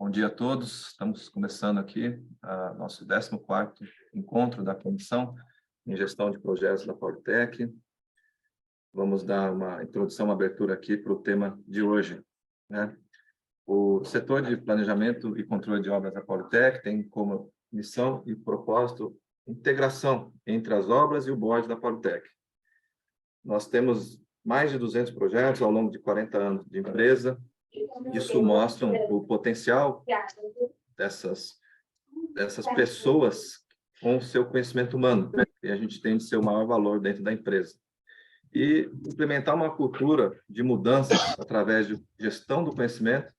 Bom dia a todos. Estamos começando aqui nosso 14º encontro da Comissão em Gestão de Projetos da Politec. Vamos dar uma introdução, uma abertura aqui para o tema de hoje, né? O setor de planejamento e controle de obras da Politec tem como missão e propósito integração entre as obras e o board da Politec. Nós temos mais de 200 projetos ao longo de 40 anos de empresa. Isso mostra o potencial dessas pessoas com o seu conhecimento humano, que a gente tem de ser o maior valor dentro da empresa. E implementar uma cultura de mudanças através de gestão do conhecimento,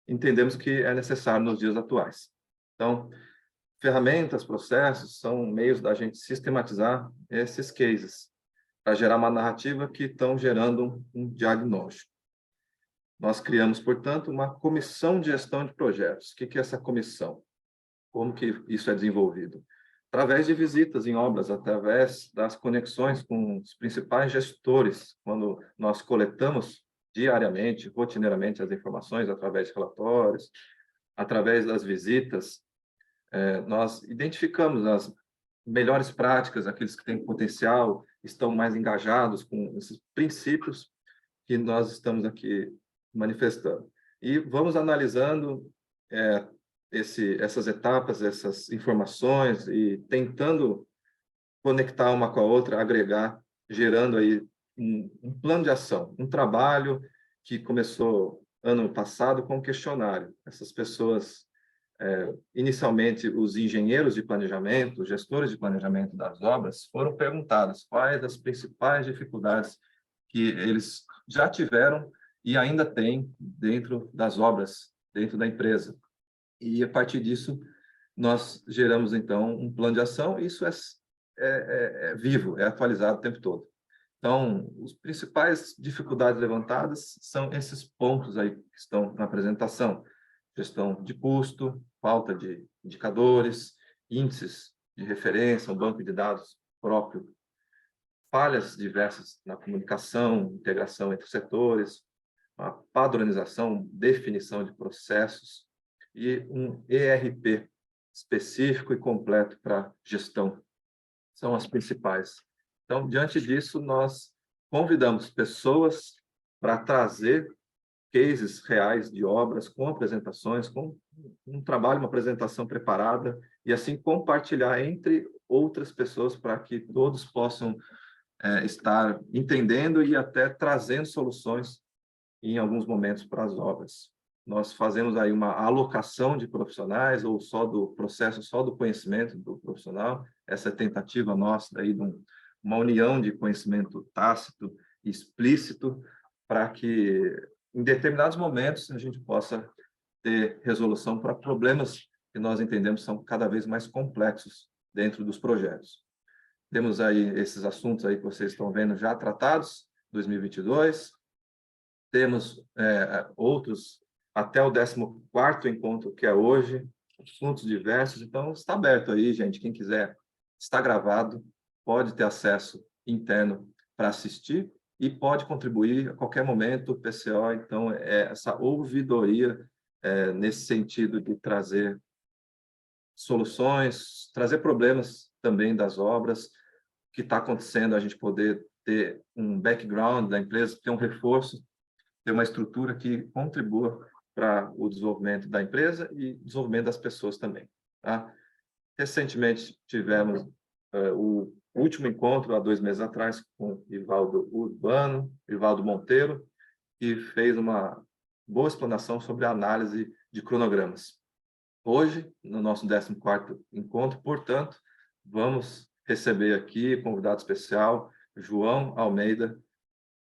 entendemos que é necessário nos dias atuais. Então, ferramentas, processos são meios da gente sistematizar esses cases, para gerar uma narrativa que estão gerando um diagnóstico. Nós criamos, portanto, uma comissão de gestão de projetos. O que é essa comissão? Como que isso é desenvolvido? Através de visitas em obras, através das conexões com os principais gestores, quando nós coletamos diariamente, rotineiramente, as informações através de relatórios, através das visitas, nós identificamos as melhores práticas, aqueles que têm potencial, estão mais engajados com esses princípios que nós estamos aqui manifestando. E vamos analisando essas etapas, essas informações e tentando conectar uma com a outra, agregar, gerando aí um plano de ação, um trabalho que começou ano passado com um questionário. Essas pessoas, inicialmente, os engenheiros de planejamento, os gestores de planejamento das obras, foram perguntados quais as principais dificuldades que eles já tiveram e ainda têm dentro das obras, dentro da empresa. E, a partir disso, nós geramos, então, um plano de ação, e isso é vivo, é atualizado o tempo todo. Então, as principais dificuldades levantadas são esses pontos aí que estão na apresentação: gestão de custo, falta de indicadores, índices de referência, um banco de dados próprio, falhas diversas na comunicação, integração entre setores, a padronização, definição de processos e um ERP específico e completo para gestão. São as principais. Então, diante disso, nós convidamos pessoas para trazer cases reais de obras, com apresentações, com um trabalho, uma apresentação preparada, e assim compartilhar entre outras pessoas para que todos possam estar entendendo e até trazendo soluções em alguns momentos para as obras. Nós fazemos aí uma alocação de profissionais ou só do processo, só do conhecimento do profissional. Essa é a tentativa nossa aí de uma união de conhecimento tácito e explícito para que, em determinados momentos, a gente possa ter resolução para problemas que nós entendemos são cada vez mais complexos dentro dos projetos. Temos aí esses assuntos aí que vocês estão vendo já tratados, 2022. Temos outros até o 14º encontro, que é hoje, assuntos diversos. Então, está aberto aí, gente. Quem quiser, está gravado, pode ter acesso interno para assistir e pode contribuir a qualquer momento. O PCO, então, essa ouvidoria nesse sentido de trazer soluções, trazer problemas também das obras, o que está acontecendo, a gente poder ter um background da empresa, ter um reforço, ter uma estrutura que contribua para o desenvolvimento da empresa e desenvolvimento das pessoas também. Tá? Recentemente, tivemos o último encontro, há 2 meses atrás, com o Ivaldo Monteiro, que fez uma boa explanação sobre a análise de cronogramas. Hoje, no nosso 14º encontro, portanto, vamos receber aqui, convidado especial, João Almeida,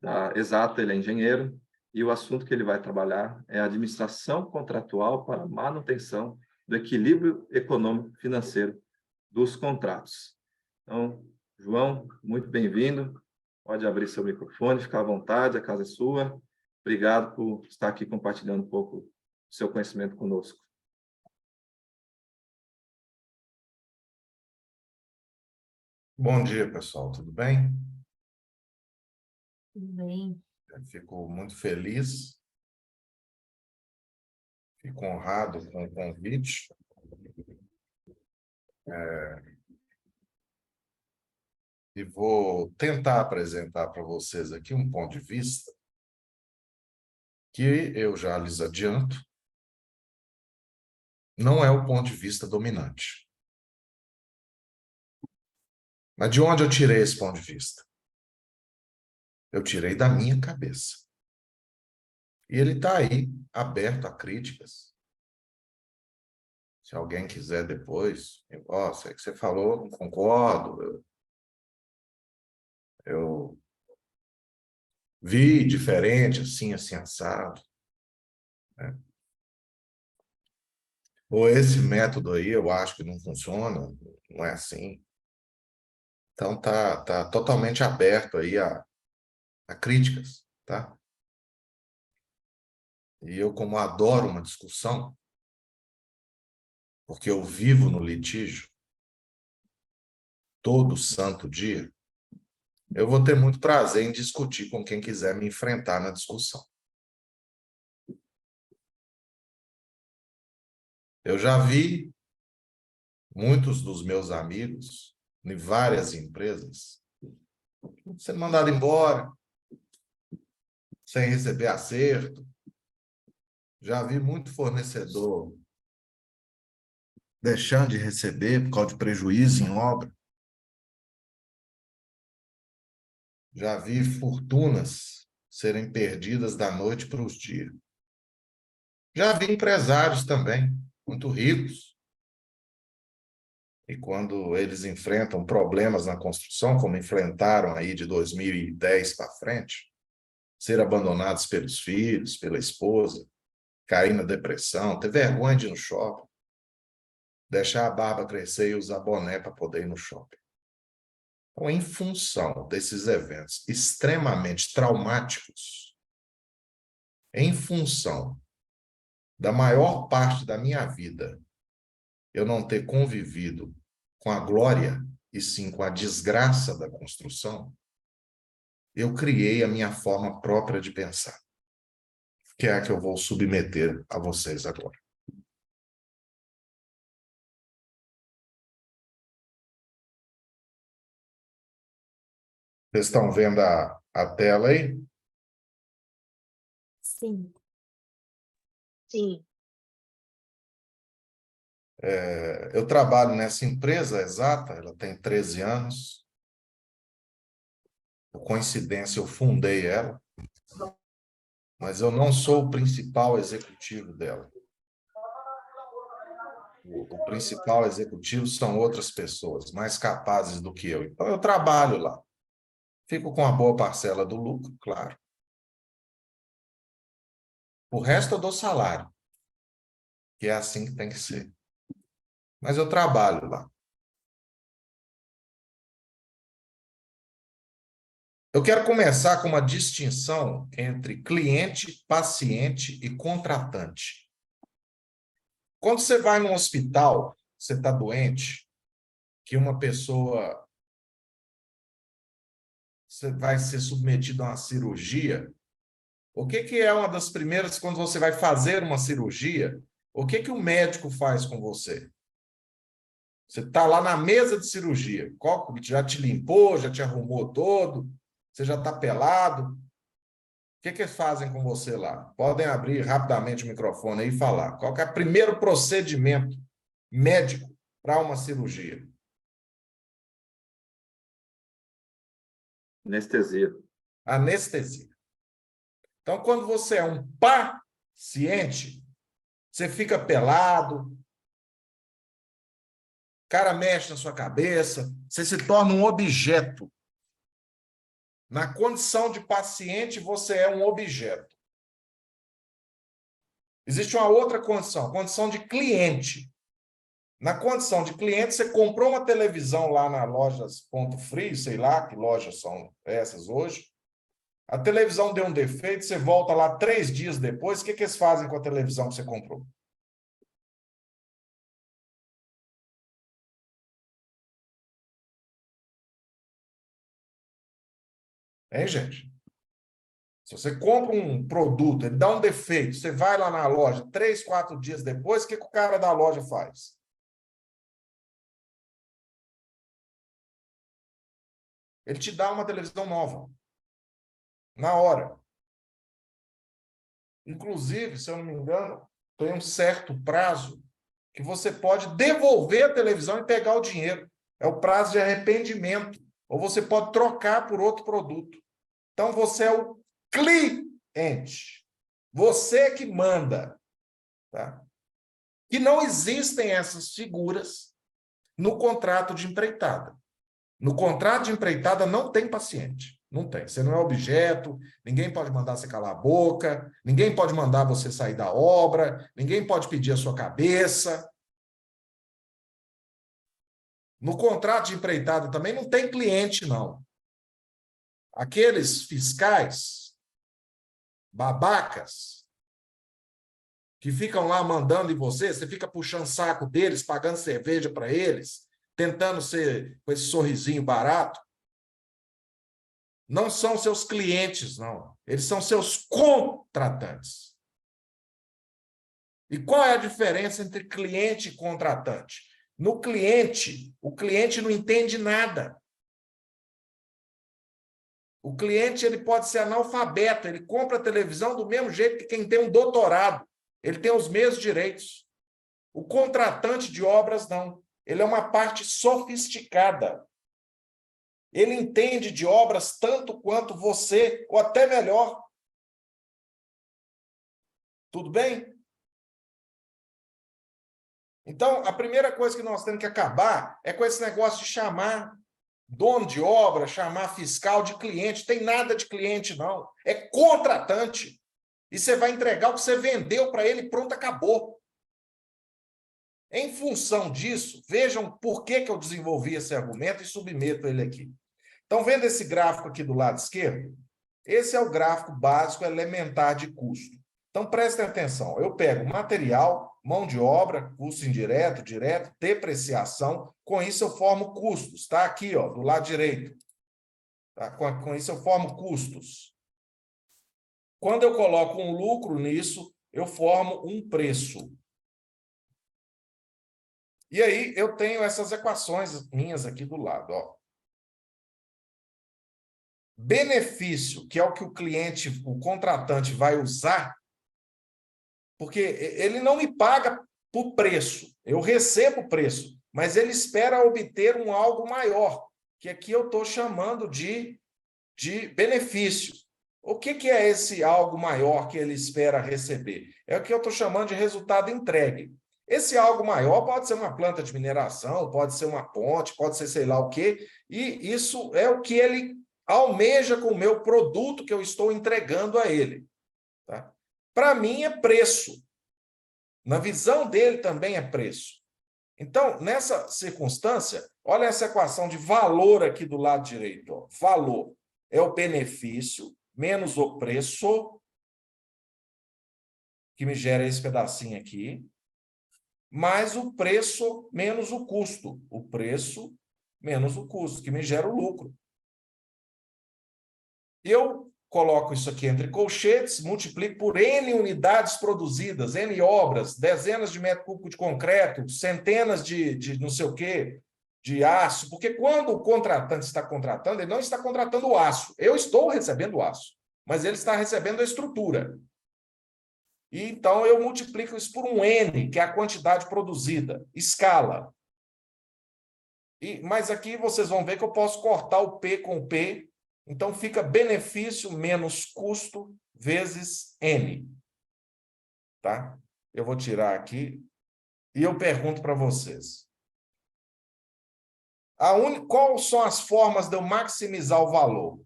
da Exata, ele é engenheiro, e o assunto que ele vai trabalhar é a administração contratual para a manutenção do equilíbrio econômico financeiro dos contratos. Então, João, muito bem-vindo. Pode abrir seu microfone, ficar à vontade, a casa é sua. Obrigado por estar aqui compartilhando um pouco do seu conhecimento conosco. Bom dia, pessoal. Tudo bem? Tudo bem. Eu fico muito feliz Fico honrado com o convite. E vou tentar apresentar para vocês aqui um ponto de vista que eu já lhes adianto, não é o ponto de vista dominante. Mas de onde eu tirei esse ponto de vista? Eu tirei da minha cabeça. E ele está aí, aberto a críticas. Se alguém quiser depois, sei que você falou, não concordo, eu vi diferente, assim, assim, assado. Né? Ou esse método aí, eu acho que não funciona, não é assim. Então, tá totalmente aberto aí a críticas, tá? E eu, como adoro uma discussão, porque eu vivo no litígio todo santo dia, eu vou ter muito prazer em discutir com quem quiser me enfrentar na discussão. Eu já vi muitos dos meus amigos em várias empresas sendo mandado embora, sem receber acerto. Já vi muito fornecedor deixando de receber por causa de prejuízo em obra. Já vi fortunas serem perdidas da noite para os dias. Já vi empresários também, muito ricos, e quando eles enfrentam problemas na construção, como enfrentaram aí de 2010 para frente, ser abandonados pelos filhos, pela esposa, cair na depressão, ter vergonha de ir no shopping, deixar a barba crescer e usar boné para poder ir no shopping. Então, em função desses eventos extremamente traumáticos, em função da maior parte da minha vida eu não ter convivido com a glória e sim com a desgraça da construção, eu criei a minha forma própria de pensar, que é a que eu vou submeter a vocês agora. Vocês estão vendo a tela aí? Sim. Sim. Eu trabalho nessa empresa exata, ela tem 13 anos. Por coincidência, eu fundei ela, mas eu não sou o principal executivo dela. O principal executivo são outras pessoas, mais capazes do que eu. Então, eu trabalho lá. Fico com uma boa parcela do lucro, claro. O resto eu dou salário, que é assim que tem que ser. Mas eu trabalho lá. Eu quero começar com uma distinção entre cliente, paciente e contratante. Quando você vai no hospital, você está doente, que uma pessoa você vai ser submetido a uma cirurgia, o que é uma das primeiras, quando você vai fazer uma cirurgia, o que o médico faz com você? Você está lá na mesa de cirurgia, já te limpou, já te arrumou todo, você já está pelado. O que eles fazem com você lá? Podem abrir rapidamente o microfone aí e falar. Qual que é o primeiro procedimento médico para uma cirurgia? Anestesia. Anestesia. Então, quando você é um paciente, você fica pelado, o cara mexe na sua cabeça, você se torna um objeto. Na condição de paciente, você é um objeto. Existe uma outra condição, condição de cliente. Na condição de cliente, você comprou uma televisão lá na lojas Ponto Frio, sei lá que lojas são essas hoje. A televisão deu um defeito, você volta lá 3 dias depois, o que eles fazem com a televisão que você comprou? Hein, gente? Se você compra um produto, ele dá um defeito, você vai lá na loja, 3, 4 dias depois, o que o cara da loja faz? Ele te dá uma televisão nova, na hora. Inclusive, se eu não me engano, tem um certo prazo que você pode devolver a televisão e pegar o dinheiro. É o prazo de arrependimento. Ou você pode trocar por outro produto. Então, você é o cliente. Você que manda. Tá? E não existem essas figuras no contrato de empreitada. No contrato de empreitada não tem paciente. Não tem. Você não é objeto, ninguém pode mandar você calar a boca, ninguém pode mandar você sair da obra, ninguém pode pedir a sua cabeça. No contrato de empreitada também não tem cliente, não. Aqueles fiscais, babacas, que ficam lá mandando em você, você fica puxando saco deles, pagando cerveja para eles, tentando ser com esse sorrisinho barato, não são seus clientes, não. Eles são seus contratantes. E qual é a diferença entre cliente e contratante? No cliente, o cliente não entende nada. O cliente ele pode ser analfabeto, ele compra a televisão do mesmo jeito que quem tem um doutorado. Ele tem os mesmos direitos. O contratante de obras, não. Ele é uma parte sofisticada. Ele entende de obras tanto quanto você, ou até melhor. Tudo bem? Então, a primeira coisa que nós temos que acabar é com esse negócio de chamar dono de obra, chamar fiscal de cliente. Tem nada de cliente, não. É contratante. E você vai entregar o que você vendeu para ele, pronto, acabou. Em função disso, vejam por que eu desenvolvi esse argumento e submeto ele aqui. Então, vendo esse gráfico aqui do lado esquerdo, esse é o gráfico básico elementar de custo. Então, prestem atenção. Eu pego material, mão de obra, custo indireto, direto, depreciação. Com isso, eu formo custos. Está aqui, ó, do lado direito. Tá? Com isso, eu formo custos. Quando eu coloco um lucro nisso, eu formo um preço. E aí, eu tenho essas equações minhas aqui do lado, ó. Benefício, que é o que o cliente, o contratante vai usar, porque ele não me paga por preço, eu recebo o preço, mas ele espera obter um algo maior, que aqui eu estou chamando de benefício. O que é esse algo maior que ele espera receber? É o que eu estou chamando de resultado entregue. Esse algo maior pode ser uma planta de mineração, pode ser uma ponte, pode ser sei lá o quê, e isso é o que ele almeja com o meu produto que eu estou entregando a ele. Tá? Para mim é preço. Na visão dele também é preço. Então, nessa circunstância, olha essa equação de valor aqui do lado direito. Ó. Valor é o benefício menos o preço, que me gera esse pedacinho aqui, mais o preço menos o custo. O preço menos o custo, que me gera o lucro. Eu coloco isso aqui entre colchetes, multiplico por N unidades produzidas, N obras, dezenas de metros cúbicos de concreto, centenas de não sei o quê, de aço, porque quando o contratante está contratando, ele não está contratando o aço. Eu estou recebendo o aço, mas ele está recebendo a estrutura. E então eu multiplico isso por um N, que é a quantidade produzida, escala. Mas aqui vocês vão ver que eu posso cortar o P com o P, então fica benefício menos custo vezes N. Tá? Eu vou tirar aqui e eu pergunto para vocês. Quais são as formas de eu maximizar o valor?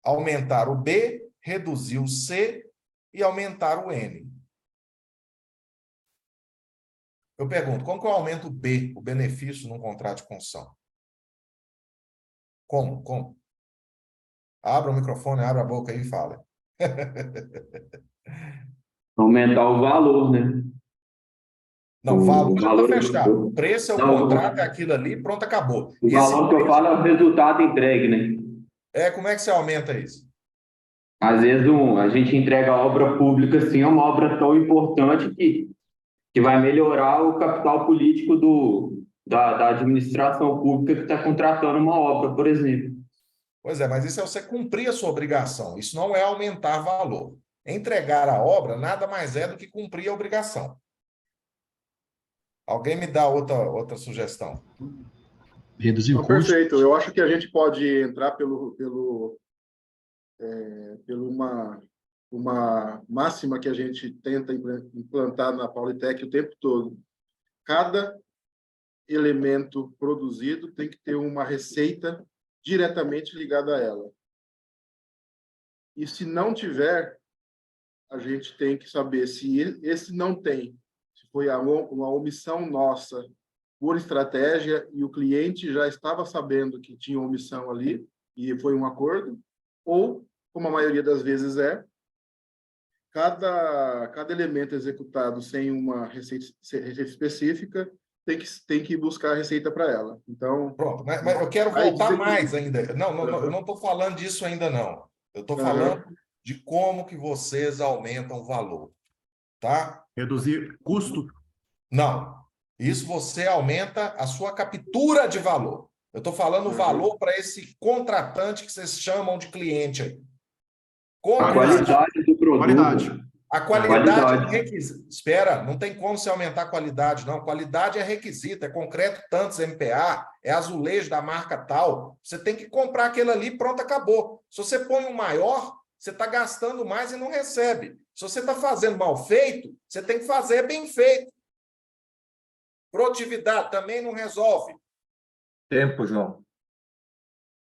Aumentar o B, reduzir o C e aumentar o N. Eu pergunto, como que eu aumento o B, o benefício num contrato de construção? Como? Abra o microfone, abra a boca aí e fala. Aumentar o valor, né? Não, o valor já está valor fechado. O preço é o não, contrato, é aquilo ali, pronto, acabou. O valor que eu falo é o resultado entregue, né? Como é que você aumenta isso? Às vezes a gente entrega a obra pública assim, é uma obra tão importante que vai melhorar o capital político da administração pública que está contratando uma obra, por exemplo. Pois é, mas isso é você cumprir a sua obrigação. Isso não é aumentar valor. Entregar a obra nada mais é do que cumprir a obrigação. Alguém me dá outra sugestão? Reduzir o Não, custo. perfeito. Eu acho que a gente pode entrar pelo uma máxima que a gente tenta implantar na Politec o tempo todo. Cada elemento produzido tem que ter uma receita diretamente ligada a ela. E se não tiver, a gente tem que saber se esse não tem, se foi uma omissão nossa por estratégia e o cliente já estava sabendo que tinha omissão ali e foi um acordo, ou, como a maioria das vezes é, cada elemento executado sem uma receita específica tem que buscar a receita para ela. Então, Pronto, mas eu quero aí voltar dizer mais ainda. Não, eu não estou falando disso ainda, não. Eu estou falando de como que vocês aumentam o valor, tá? Reduzir custo. Não. Isso você aumenta a sua captura de valor. Eu estou falando valor para esse contratante que vocês chamam de cliente aí. Como A que você qualidade do produto. Qualidade. A qualidade é Qualidade. requisito. Espera, não tem como se aumentar a qualidade, não. Qualidade é requisito, é concreto tantos MPa, é azulejo da marca tal. Você tem que comprar aquele ali, pronto, acabou. Se você põe um maior, você está gastando mais e não recebe. Se você está fazendo mal feito, você tem que fazer bem feito. Produtividade também não resolve. Tempo, João.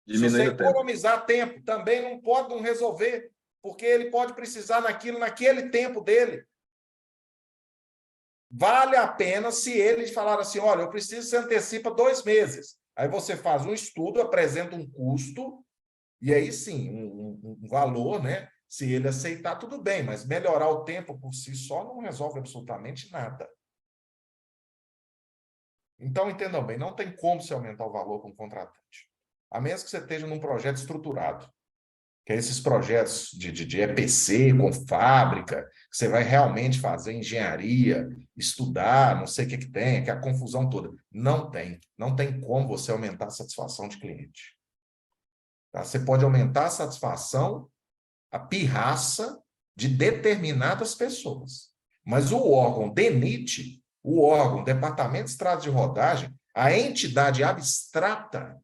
Se você Diminui o tempo. economizar tempo, também não resolver, porque ele pode precisar naquele tempo dele. Vale a pena se eles falarem assim, olha, eu preciso, você antecipa 2 meses. Aí você faz um estudo, apresenta um custo, e aí sim, um valor, né? Se ele aceitar, tudo bem, mas melhorar o tempo por si só não resolve absolutamente nada. Então, entendam bem, não tem como se aumentar o valor com o contratante. A menos que você esteja num projeto estruturado, que é esses projetos de EPC com fábrica, que você vai realmente fazer engenharia, estudar, não sei o que tem, que é a confusão toda. Não tem. Não tem como você aumentar a satisfação de cliente. Tá? Você pode aumentar a satisfação, a pirraça de determinadas pessoas. Mas o órgão DENIT, o órgão Departamento de Estradas de Rodagem, a entidade abstrata,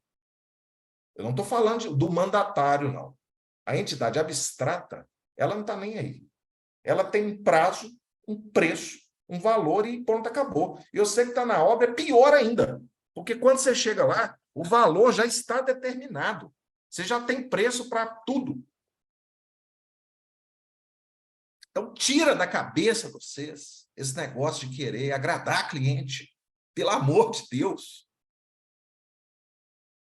eu não estou falando do mandatário, não. A entidade abstrata, ela não está nem aí. Ela tem um prazo, um preço, um valor e pronto, acabou. E eu sei que está na obra, é pior ainda. Porque quando você chega lá, o valor já está determinado. Você já tem preço para tudo. Então, tira da cabeça de vocês esse negócio de querer agradar cliente. Pelo amor de Deus.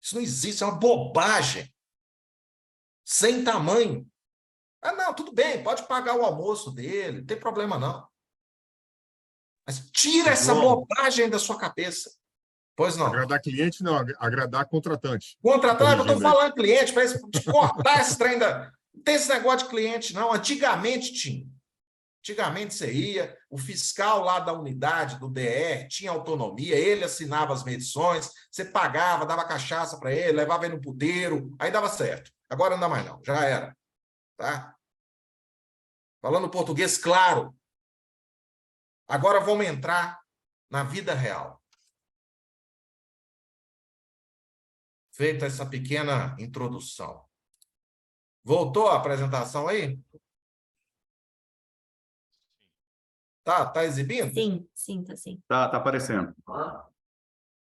Isso não existe, é uma bobagem. Sem tamanho. Ah, não, tudo bem, pode pagar o almoço dele, não tem problema não. Mas tira essa bobagem da sua cabeça. Pois não. Agradar cliente, não, agradar contratante. Contratar, eu estou Corrigindo aí. falando cliente, para cortar esse trem da... Não tem esse negócio de cliente, não. Antigamente tinha. Antigamente você ia, o fiscal lá da unidade, do DR, tinha autonomia, ele assinava as medições, você pagava, dava cachaça para ele, levava ele no puteiro, aí dava certo. Agora não dá mais não, já era. Tá? Falando português claro. Agora vamos entrar na vida real. Feita essa pequena introdução. Voltou a apresentação aí? Tá exibindo? Sim, sim, tá sim. Tá aparecendo.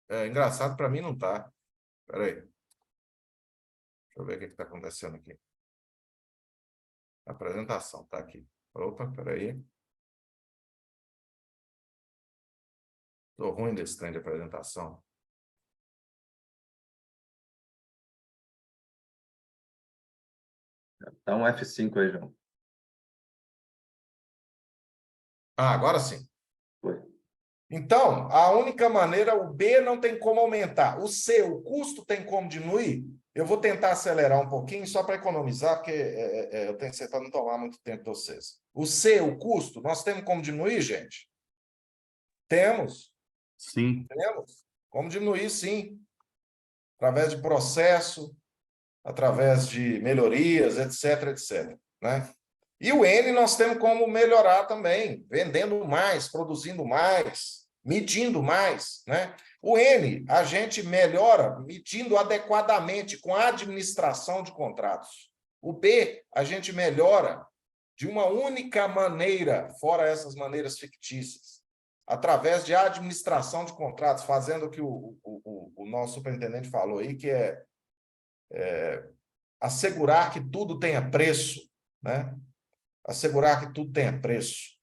É engraçado, para mim não tá. Espera aí. Deixa eu ver o que está acontecendo aqui. A apresentação tá aqui. Opa, espera aí. Estou ruim desse trem de apresentação. Dá um F5 aí, João. Ah, agora sim. Foi. Então, a única maneira, o B não tem como aumentar. O C, o custo tem como diminuir? Eu vou tentar acelerar um pouquinho, só para economizar, porque eu tenho que não tomar muito tempo de vocês. O C, o custo, nós temos como diminuir, gente? Temos. Sim. Temos. Como diminuir, sim. Através de processo, através de melhorias, etc, etc. Né? E o N nós temos como melhorar também, vendendo mais, produzindo mais, medindo mais. Né? O N, a gente melhora medindo adequadamente com a administração de contratos. O B, a gente melhora de uma única maneira, fora essas maneiras fictícias, através de administração de contratos, fazendo o que o nosso superintendente falou aí, que é assegurar que tudo tenha preço, né? Assegurar que tudo tenha preço.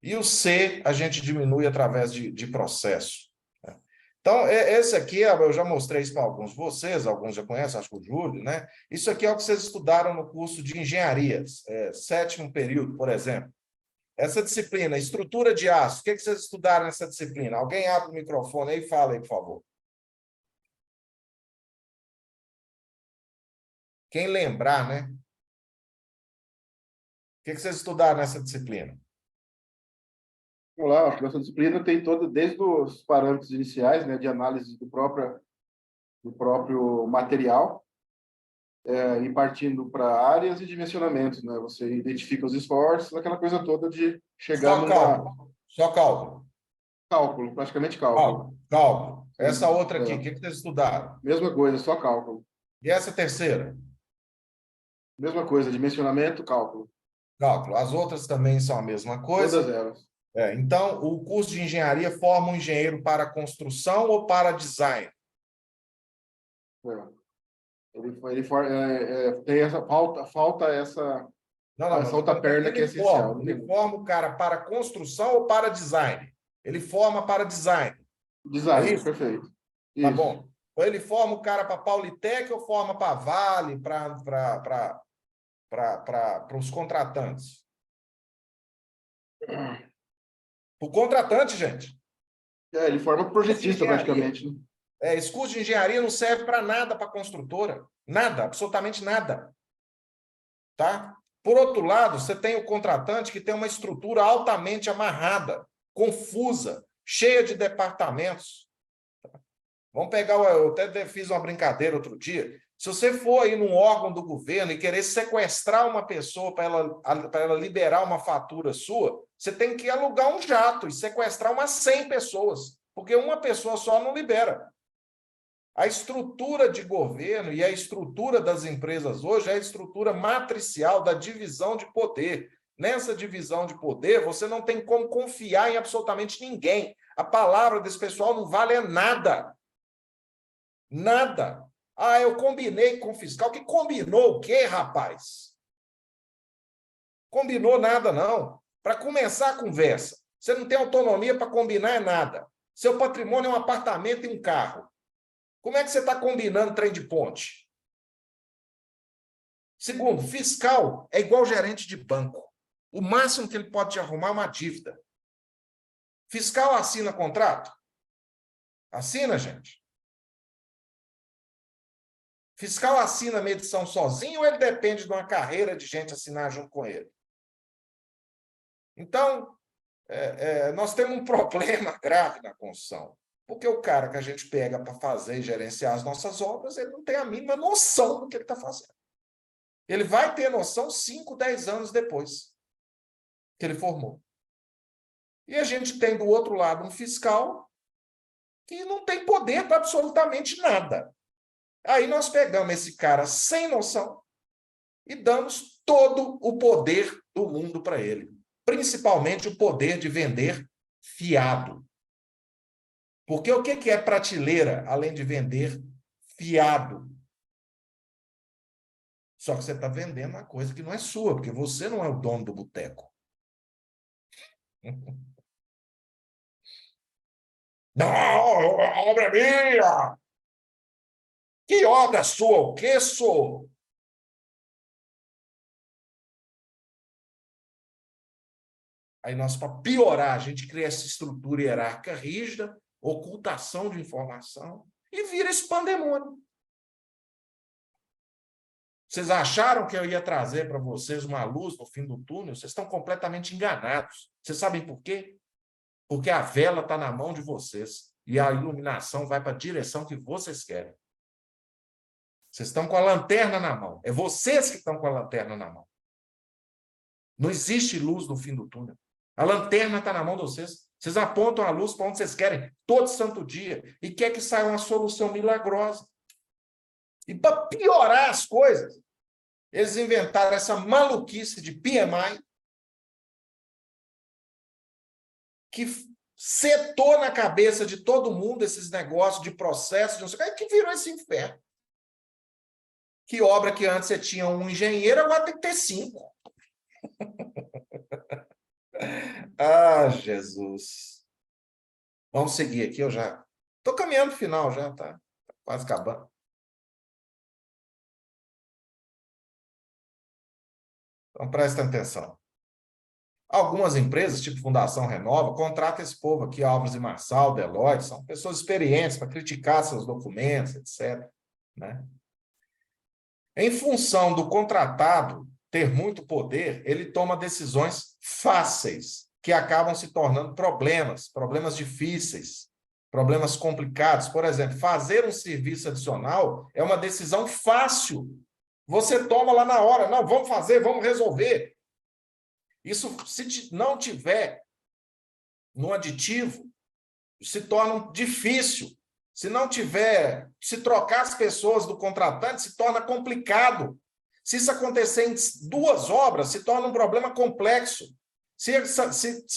E o C, a gente diminui através de processo. Né? Então, esse aqui, eu já mostrei isso para alguns de vocês, alguns já conhecem, acho que o Júlio, né? Isso aqui é o que vocês estudaram no curso de engenharia, 7º período, por exemplo. Essa disciplina, estrutura de aço, o que vocês estudaram nessa disciplina? Alguém abre o microfone aí e fala aí, por favor. Quem lembrar, né? O que vocês estudaram nessa disciplina? Vamos lá, acho que nossa disciplina tem todo, desde os parâmetros iniciais, né, de análise do próprio material, e partindo para áreas e dimensionamentos, né? Você identifica os esforços, aquela coisa toda de chegar Só cálculo. Só cálculo. cálculo, praticamente cálculo. Cálculo. Essa outra aqui, o que vocês estudaram? Mesma coisa, só cálculo. E essa terceira? Mesma coisa, dimensionamento, cálculo. Cálculo. As outras também são a mesma coisa. Todas elas. Então, o curso de engenharia forma um engenheiro para construção ou para design? Tem essa falta essa Não, outra perna que é essencial. Ele forma o cara para construção ou para design? Ele forma para design. Design, É isso? perfeito. Tá Isso. bom. Ou ele forma o cara para Paulitec ou forma para Vale, para os contratantes? O contratante, gente. Ele forma projetista, praticamente. Né? Esse curso de engenharia não serve para nada para a construtora. Nada, absolutamente nada. Tá? Por outro lado, você tem o contratante que tem uma estrutura altamente amarrada, confusa, cheia de departamentos. Vamos pegar, eu até fiz uma brincadeira outro dia. Se você for aí num órgão do governo e querer sequestrar uma pessoa para ela liberar uma fatura sua, você tem que alugar um jato e sequestrar umas 100 pessoas, porque uma pessoa só não libera. A estrutura de governo e a estrutura das empresas hoje é a estrutura matricial da divisão de poder. Nessa divisão de poder, você não tem como confiar em absolutamente ninguém. A palavra desse pessoal não vale nada. Nada. Eu combinei com o fiscal. Que combinou o quê, rapaz? Combinou nada, não. Para começar a conversa, você não tem autonomia para combinar nada. Seu patrimônio é um apartamento e um carro. Como é que você está combinando trem de ponte? Segundo, fiscal é igual gerente de banco. O máximo que ele pode te arrumar é uma dívida. Fiscal assina contrato? Assina, gente. Fiscal assina medição sozinho ou ele depende de uma carreira de gente assinar junto com ele? Então, nós temos um problema grave na construção. Porque o cara que a gente pega para fazer e gerenciar as nossas obras, ele não tem a mínima noção do que ele está fazendo. Ele vai ter noção 5, 10 anos depois que ele formou. E a gente tem do outro lado um fiscal que não tem poder para absolutamente nada. Aí nós pegamos esse cara sem noção e damos todo o poder do mundo para ele. Principalmente o poder de vender fiado. Porque o que é prateleira, além de vender fiado? Só que você está vendendo uma coisa que não é sua, porque você não é o dono do boteco. Não, a obra é minha! Que obra sua? O que sou? Aí nós, para piorar, a gente cria essa estrutura hierárquica rígida, ocultação de informação, e vira esse pandemônio. Vocês acharam que eu ia trazer para vocês uma luz no fim do túnel? Vocês estão completamente enganados. Vocês sabem por quê? Porque a vela está na mão de vocês e a iluminação vai para a direção que vocês querem. Vocês estão com a lanterna na mão. É vocês que estão com a lanterna na mão. Não existe luz no fim do túnel. A lanterna está na mão de vocês. Vocês apontam a luz para onde vocês querem, todo santo dia, e quer que saia uma solução milagrosa. E para piorar as coisas, eles inventaram essa maluquice de PMI, que setou na cabeça de todo mundo esses negócios de processo, de não sei o que virou esse inferno. Que obra que antes você tinha um engenheiro, agora tem que ter 5. Ah, Jesus. Vamos seguir aqui, eu já estou caminhando para o final, já está quase acabando. Então, prestem atenção. Algumas empresas, tipo Fundação Renova, contratam esse povo aqui, Álvares e Marçal, Deloitte, são pessoas experientes para criticar seus documentos, etc. Né? Em função do contratado ter muito poder, ele toma decisões fáceis, que acabam se tornando problemas difíceis, problemas complicados. Por exemplo, fazer um serviço adicional é uma decisão fácil. Você toma lá na hora, não, vamos fazer, vamos resolver. Isso, se não tiver no aditivo, se torna difícil. Se não tiver, se trocar as pessoas do contratante, se torna complicado. Se isso acontecer em 2 obras, se torna um problema complexo. Se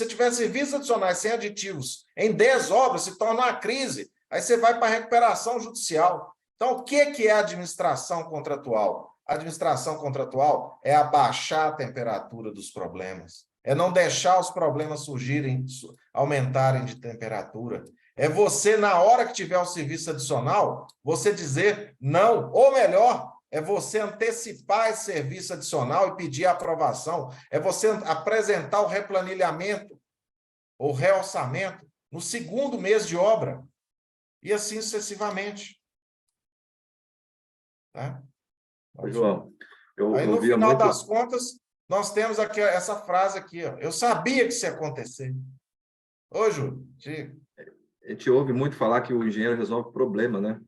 tiver serviços adicionais sem aditivos em 10 obras, se torna uma crise. Aí você vai para a recuperação judicial. Então, o que é a administração contratual? A administração contratual é abaixar a temperatura dos problemas. É não deixar os problemas surgirem, aumentarem de temperatura. É você, na hora que tiver o serviço adicional, você dizer não. Ou melhor, é você antecipar esse serviço adicional e pedir a aprovação. É você apresentar o replanilhamento ou reorçamento no 2º mês de obra. E assim sucessivamente. Tá? João, aí, no final das contas, nós temos aqui essa frase aqui. Ó. Eu sabia que isso ia acontecer. Ô, Júlio, diga. A gente ouve muito falar que o engenheiro resolve problema, né?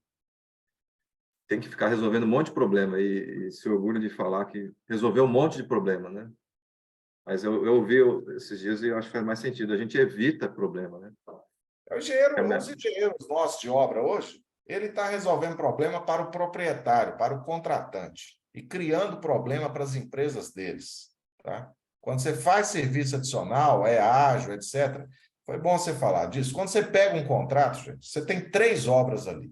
Tem que ficar resolvendo um monte de problema e se orgulha de falar que resolveu um monte de problema, né? Mas eu ouvi esses dias e eu acho que faz mais sentido. A gente evita problema, né? Os engenheiros nossos de obra hoje, ele está resolvendo problema para o proprietário, para o contratante, e criando problema para as empresas deles. Tá? Quando você faz serviço adicional, é ágil, etc., foi bom você falar disso. Quando você pega um contrato, gente, você tem 3 obras ali.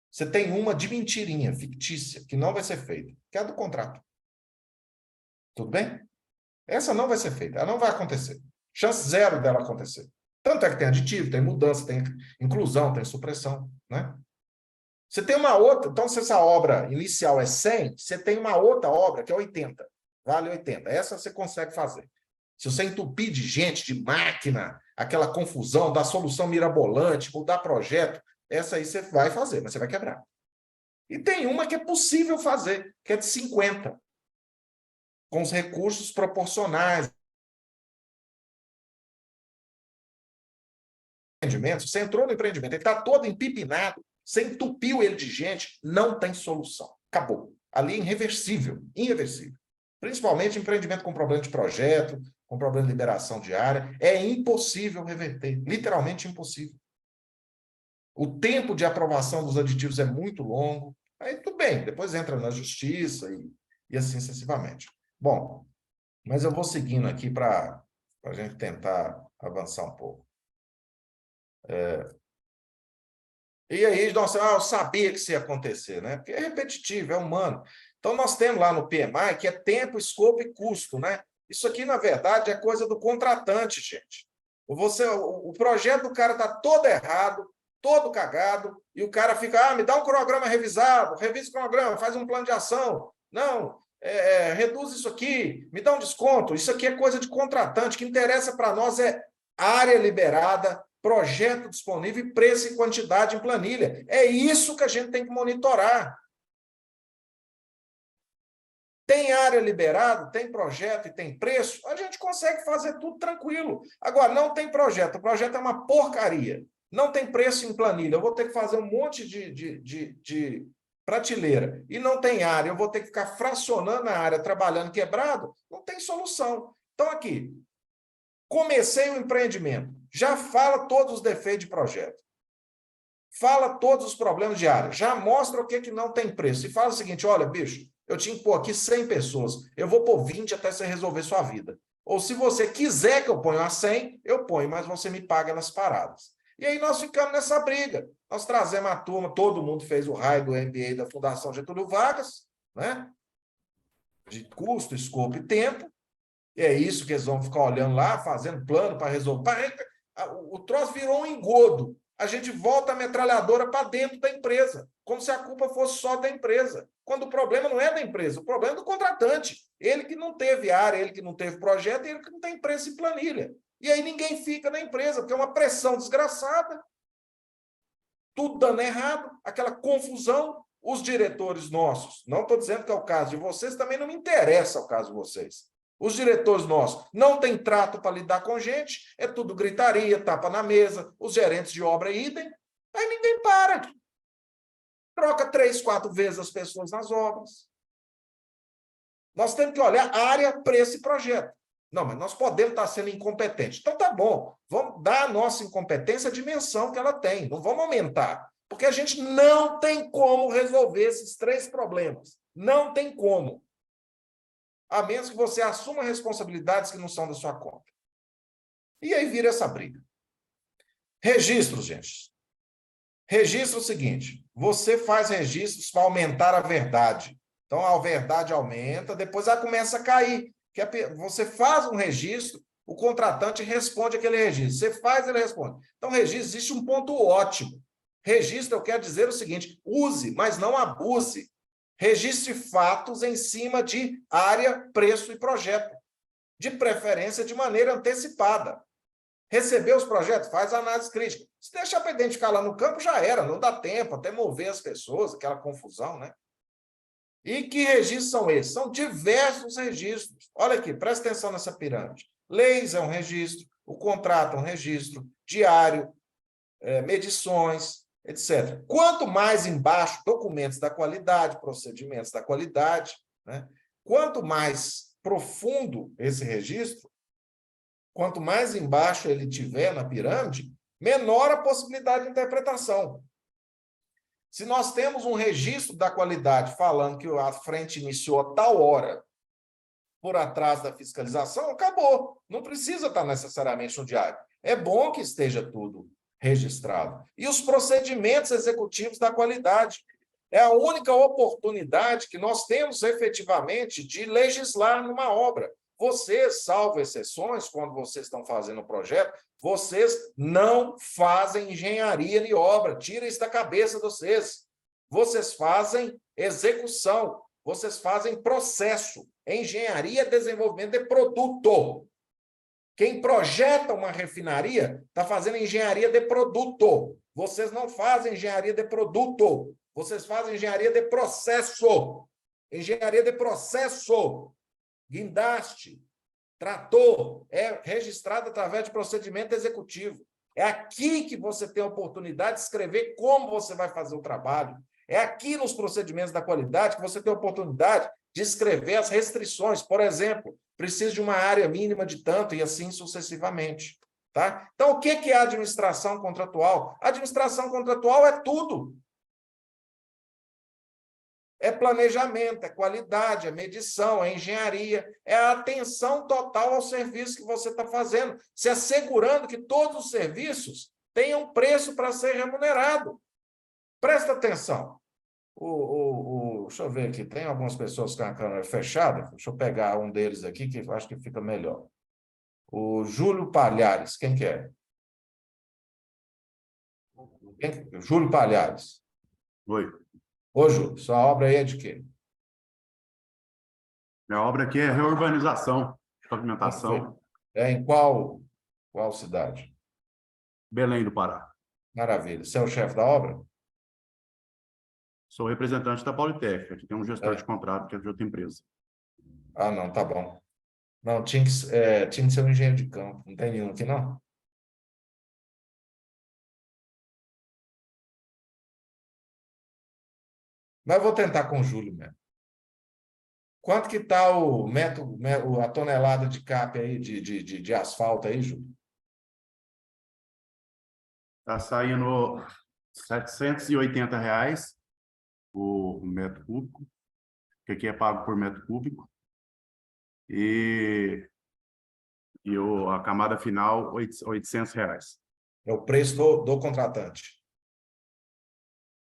Você tem uma de mentirinha, fictícia, que não vai ser feita, que é a do contrato. Tudo bem? Essa não vai ser feita, ela não vai acontecer. Chance 0 dela acontecer. Tanto é que tem aditivo, tem mudança, tem inclusão, tem supressão, né? Você tem uma outra, então se essa obra inicial é 100, você tem uma outra obra que é 80, vale 80. Essa você consegue fazer. Se você entupir de gente, de máquina, aquela confusão da solução mirabolante, mudar projeto, essa aí você vai fazer, mas você vai quebrar. E tem uma que é possível fazer, que é de 50, com os recursos proporcionais. Você entrou no empreendimento, ele está todo empipinado, você entupiu ele de gente, não tem solução. Acabou. Ali é irreversível, irreversível. Principalmente empreendimento com problema de projeto, com problema de liberação de área, é impossível reverter, literalmente impossível. O tempo de aprovação dos aditivos é muito longo, aí tudo bem, depois entra na justiça e assim sucessivamente. Bom, mas eu vou seguindo aqui para a gente tentar avançar um pouco. E aí, nossa, eu sabia que isso ia acontecer, né? Porque é repetitivo, é humano. Então, nós temos lá no PMI que é tempo, escopo e custo, né? Isso aqui, na verdade, é coisa do contratante, gente. O projeto do cara está todo errado, todo cagado, e o cara fica, me dá um cronograma revisado, revisa o cronograma, faz um plano de ação. Não, reduz isso aqui, me dá um desconto, isso aqui é coisa de contratante, o que interessa para nós é área liberada, projeto disponível e preço e quantidade em planilha. É isso que a gente tem que monitorar. Tem área liberada, tem projeto e tem preço, a gente consegue fazer tudo tranquilo. Agora, não tem projeto, o projeto é uma porcaria. Não tem preço em planilha, eu vou ter que fazer um monte de prateleira. E não tem área, eu vou ter que ficar fracionando a área, trabalhando quebrado, não tem solução. Então, aqui, comecei o empreendimento, já fala todos os defeitos de projeto. Fala todos os problemas de área, já mostra o que não tem preço. E fala o seguinte, olha, bicho, eu tinha que pôr aqui 100 pessoas, eu vou pôr 20 até você resolver sua vida. Ou se você quiser que eu ponha a 100, eu ponho, mas você me paga nas paradas. E aí nós ficamos nessa briga. Nós trazemos a turma, todo mundo fez o raio do MBA da Fundação Getúlio Vargas, né? De custo, escopo e tempo. E é isso que eles vão ficar olhando lá, fazendo plano para resolver. O troço virou um engodo. A gente volta a metralhadora para dentro da empresa, como se a culpa fosse só da empresa. Quando o problema não é da empresa, o problema é do contratante. Ele que não teve área, ele que não teve projeto, ele que não tem preço e planilha. E aí ninguém fica na empresa, porque é uma pressão desgraçada, tudo dando errado, aquela confusão. Os diretores nossos, não estou dizendo que é o caso de vocês, também não me interessa o caso de vocês. Os diretores nossos não têm trato para lidar com gente, é tudo gritaria, tapa na mesa, os gerentes de obra idem, aí ninguém para. Troca 3, 4 vezes as pessoas nas obras. Nós temos que olhar área, preço e projeto. Não, mas nós podemos estar sendo incompetentes. Então tá bom, vamos dar à nossa incompetência a dimensão que ela tem, não vamos aumentar. Porque a gente não tem como resolver esses 3 problemas. Não tem como. A menos que você assuma responsabilidades que não são da sua conta. E aí vira essa briga. Registros, gente. Registro é o seguinte, você faz registros para aumentar a verdade. Então, a verdade aumenta, depois ela começa a cair. Você faz um registro, o contratante responde aquele registro. Você faz, ele responde. Então, registro, existe um ponto ótimo. Registro, eu quero dizer o seguinte, use, mas não abuse. Registre fatos em cima de área, preço e projeto. De preferência, de maneira antecipada. Recebeu os projetos? Faz análise crítica. Se deixar para identificar lá no campo, já era. Não dá tempo até mover as pessoas, aquela confusão, né? E que registros são esses? São diversos registros. Olha aqui, presta atenção nessa pirâmide. Leis é um registro, o contrato é um registro, diário, medições, etc. Quanto mais embaixo, documentos da qualidade, procedimentos da qualidade, né? Quanto mais profundo esse registro, quanto mais embaixo ele tiver na pirâmide, menor a possibilidade de interpretação. Se nós temos um registro da qualidade falando que a frente iniciou a tal hora por atrás da fiscalização, acabou. Não precisa estar necessariamente no diário. É bom que esteja tudo registrado. E os procedimentos executivos da qualidade. É a única oportunidade que nós temos efetivamente de legislar numa obra. Vocês, salvo exceções, quando vocês estão fazendo o projeto, vocês não fazem engenharia de obra. Tira isso da cabeça de vocês. Vocês fazem execução. Vocês fazem processo. Engenharia é desenvolvimento de produto. Quem projeta uma refinaria está fazendo engenharia de produto. Vocês não fazem engenharia de produto. Vocês fazem engenharia de processo. Engenharia de processo. Guindaste, trator, é registrado através de procedimento executivo. É aqui que você tem a oportunidade de escrever como você vai fazer o trabalho. É aqui nos procedimentos da qualidade que você tem a oportunidade de escrever as restrições. Por exemplo, precisa de uma área mínima de tanto e assim sucessivamente. Tá? Então, o que é a administração contratual? A administração contratual é tudo. É planejamento, é qualidade, é medição, é engenharia, é a atenção total ao serviço que você está fazendo, se assegurando que todos os serviços tenham preço para ser remunerado. Presta atenção. Deixa eu ver aqui, tem algumas pessoas com a câmera fechada, deixa eu pegar um deles aqui, que eu acho que fica melhor. O Júlio Palhares, quem que é? Júlio Palhares. Oi. Ô, Júlio, sua obra aí é de quê? A obra aqui é reurbanização, pavimentação, É em qual cidade? Belém do Pará. Maravilha. Você é o chefe da obra? Sou representante da Politec. Aqui tem um gestor É. de contrato que é de outra empresa. Ah, não, tá bom. Não, tinha que ser um engenheiro de campo. Não tem nenhum aqui, não? Mas eu vou tentar com o Júlio mesmo. Quanto que está a tonelada de cap aí, de asfalto aí, Júlio? Está saindo R$ 780 o metro cúbico, que aqui é pago por metro cúbico. E a camada final, R$ 800. É o preço do contratante.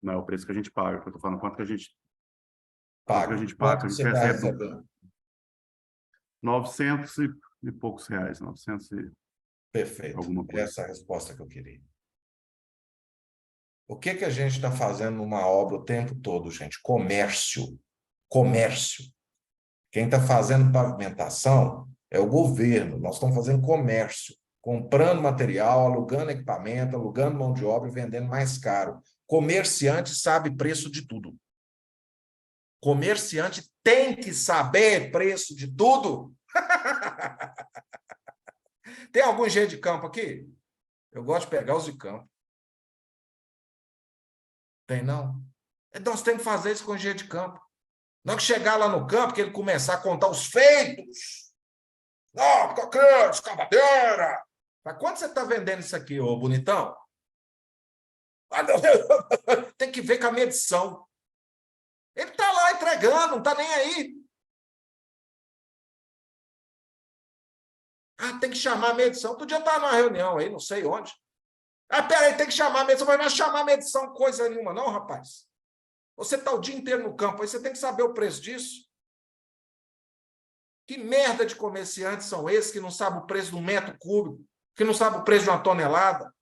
Não é o preço que a gente paga, que eu estou falando quanto que a gente Paga. a gente paga, Quanto a gente você está recebe recebendo? 900 e poucos reais, 900 e Perfeito. alguma coisa. Essa é a resposta que eu queria. O que a gente está fazendo numa obra o tempo todo, gente? Comércio. Comércio. Quem está fazendo pavimentação é o governo. Nós estamos fazendo comércio, comprando material, alugando equipamento, alugando mão de obra e vendendo mais caro. Comerciante sabe preço de tudo. Comerciante tem que saber preço de tudo. Tem algum engenheiro de campo aqui? Eu gosto de pegar os de campo. Tem, não? Então, nós temos que fazer isso com o engenheiro de campo. Não que chegar lá no campo, que ele começar a contar os feitos. Não, coqueiro, escavadeira. Mas quanto você está vendendo isso aqui, ô bonitão? Tem que ver com a medição. Ele está lá entregando, não está nem aí. Ah, tem que chamar a medição. Podia estar numa reunião aí, não sei onde. Ah, peraí, tem que chamar a medição. Mas não é chamar a medição coisa nenhuma, não, rapaz. Você está o dia inteiro no campo, aí você tem que saber o preço disso. Que merda de comerciantes são esses que não sabem o preço de um metro cúbico, que não sabem o preço de uma tonelada?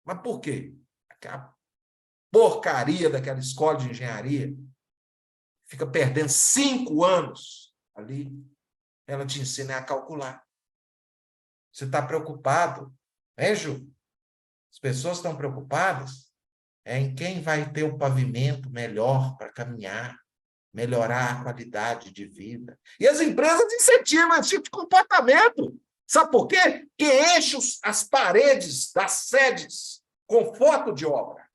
Mas por quê? Aquela porcaria daquela escola de engenharia fica perdendo 5 anos ali. Ela te ensina a calcular. Você está preocupado, hein, Ju? As pessoas estão preocupadas em quem vai ter o pavimento melhor para caminhar, melhorar a qualidade de vida. E as empresas incentivam esse tipo de comportamento. Sabe por quê? Que enche as paredes das sedes com foto de obra.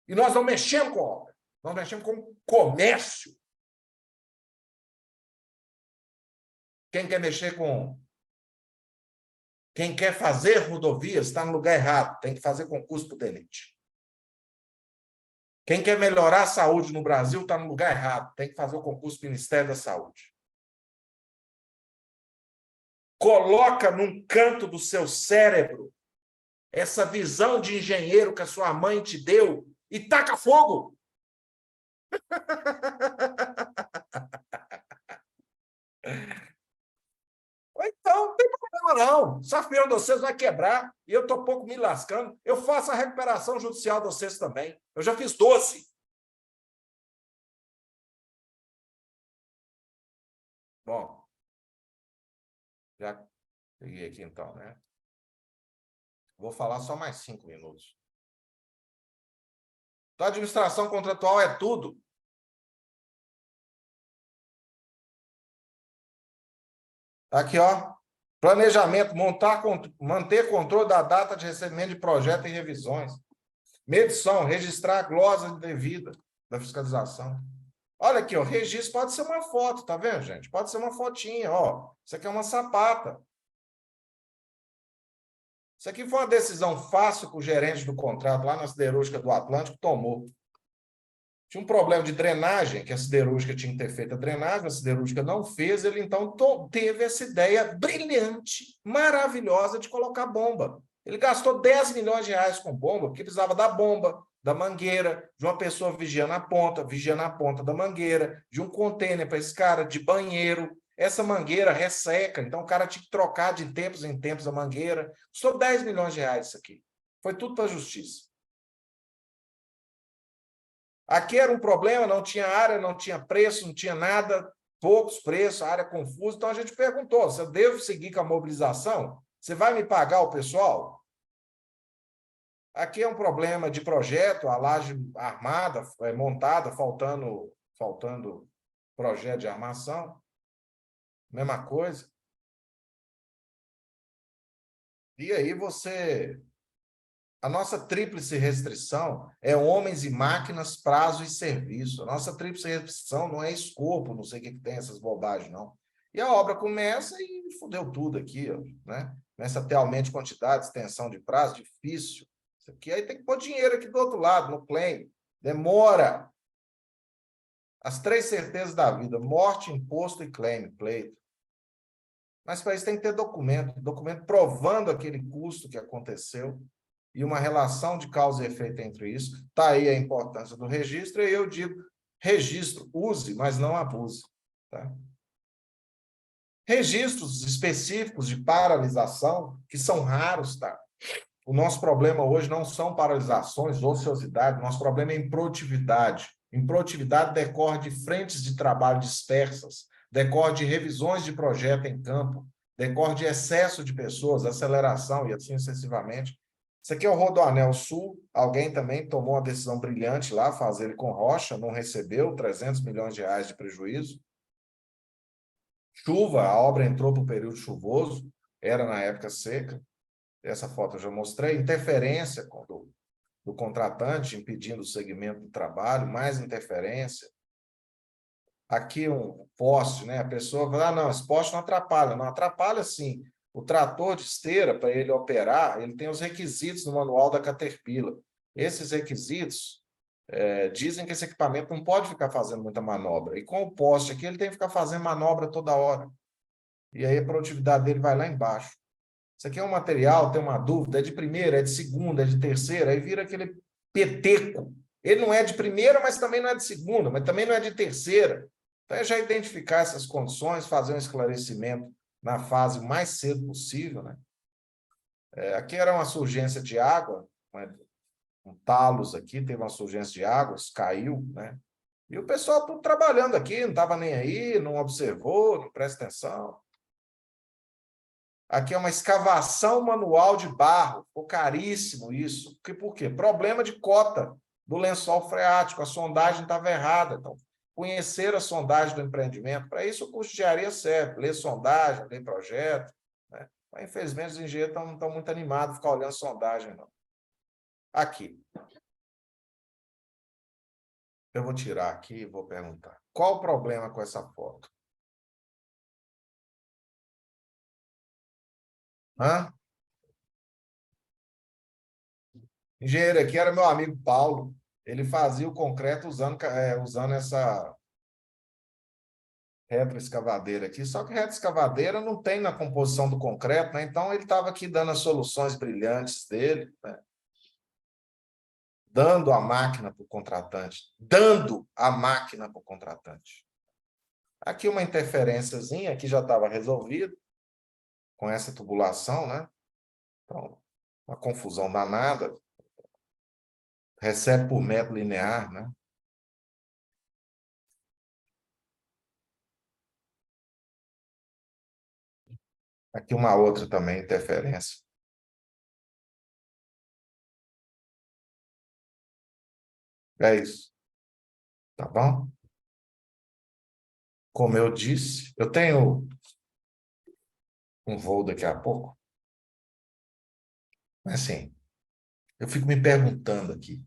E nós não mexemos com obra. Nós mexemos com comércio. Quem quer mexer com... Quem quer fazer rodovias está no lugar errado. Tem que fazer concurso por elite. Quem quer melhorar a saúde no Brasil está no lugar errado. Tem que fazer o concurso do Ministério da Saúde. Coloca num canto do seu cérebro essa visão de engenheiro que a sua mãe te deu e taca fogo. Então, não tem problema não. Essa feira de vocês vai quebrar e eu estou pouco me lascando. Eu faço a recuperação judicial de vocês também. Eu já fiz 12. Bom, já peguei aqui então, né? Vou falar só mais 5 minutos. Então, a administração contratual é tudo. Aqui, ó. Planejamento, manter controle da data de recebimento de projeto e revisões. Medição, registrar a glosa devida da fiscalização. Olha aqui, ó, registro pode ser uma foto, tá vendo, gente? Pode ser uma fotinha, ó. Isso aqui é uma sapata. Isso aqui foi uma decisão fácil que o gerente do contrato lá na siderúrgica do Atlântico tomou. Tinha um problema de drenagem, que a siderúrgica tinha que ter feito a drenagem, a siderúrgica não fez, ele então teve essa ideia brilhante, maravilhosa de colocar bomba. Ele gastou 10 milhões de reais com bomba, porque precisava da bomba, da mangueira, de uma pessoa vigiando a ponta da mangueira, de um contêiner para esse cara, de banheiro. Essa mangueira resseca, então o cara tinha que trocar de tempos em tempos a mangueira. Custou 10 milhões de reais isso aqui. Foi tudo para a justiça. Aqui era um problema, não tinha área, não tinha preço, não tinha nada, poucos preços, área confusa. Então, a gente perguntou, se eu devo seguir com a mobilização? Você vai me pagar o pessoal? Aqui é um problema de projeto, a laje armada, montada, faltando projeto de armação. Mesma coisa. E aí a nossa tríplice restrição é homens e máquinas, prazo e serviço. A nossa tríplice restrição não é escopo, não sei o que tem essas bobagens, não. E a obra começa e fudeu tudo aqui, ó, né? Começa a ter aumento de quantidade, extensão de prazo, difícil. Isso aqui aí tem que pôr dinheiro aqui do outro lado, no claim. Demora. As 3 certezas da vida: morte, imposto e claim, pleito. Mas para isso tem que ter documento provando aquele custo que aconteceu e uma relação de causa e efeito entre isso. Está aí a importância do registro, e eu digo, registro, use, mas não abuse. Tá? Registros específicos de paralisação, que são raros, tá? O nosso problema hoje não são paralisações, ociosidade, nosso problema é improdutividade. Improdutividade decorre de frentes de trabalho dispersas, decorre de revisões de projeto em campo, decorre de excesso de pessoas, aceleração e assim sucessivamente. Isso aqui é o Rodoanel Sul, alguém também tomou uma decisão brilhante lá, fazer ele com rocha, não recebeu 300 milhões de reais de prejuízo. Chuva, a obra entrou para o período chuvoso, era na época seca. Essa foto eu já mostrei. Interferência do contratante, impedindo o segmento do trabalho, mais interferência. Aqui um poste, né? A pessoa fala, não, esse poste não atrapalha. Não atrapalha, sim. O trator de esteira, para ele operar, ele tem os requisitos no manual da Caterpillar. Esses requisitos dizem que esse equipamento não pode ficar fazendo muita manobra. E com o poste aqui, ele tem que ficar fazendo manobra toda hora. E aí a produtividade dele vai lá embaixo. Isso aqui é um material, tem uma dúvida, é de primeira, é de segunda, é de terceira, aí vira aquele peteco. Ele não é de primeira, mas também não é de segunda, mas também não é de terceira. Então, é já identificar essas condições, fazer um esclarecimento na fase mais cedo possível, né? Aqui era uma surgência de água, um talos aqui, teve uma surgência de água, caiu, né? E o pessoal tudo trabalhando aqui, não estava nem aí, não observou, não presta atenção. Aqui é uma escavação manual de barro, ficou caríssimo isso. Por quê? Problema de cota do lençol freático, a sondagem estava errada. Então, conhecer a sondagem do empreendimento, para isso o curso de engenharia serve, ler sondagem, ler projeto, né? Mas, infelizmente, os engenheiros não estão muito animados a ficar olhando sondagem, não. Aqui. Eu vou tirar aqui e vou perguntar. Qual o problema com essa foto? Hã? Engenheiro aqui era meu amigo Paulo. Ele fazia o concreto usando essa retroescavadeira aqui. Só que retroescavadeira não tem na composição do concreto, né? Então ele estava aqui dando as soluções brilhantes dele, né? Dando a máquina para o contratante. Dando a máquina para o contratante. Aqui uma interferênciazinha, aqui já estava resolvido com essa tubulação, né? Então, uma confusão danada. Recebe por metro linear, né? Aqui uma outra também, interferência. É isso. Tá bom? Como eu disse, eu tenho um voo daqui a pouco. Mas, assim, eu fico me perguntando aqui.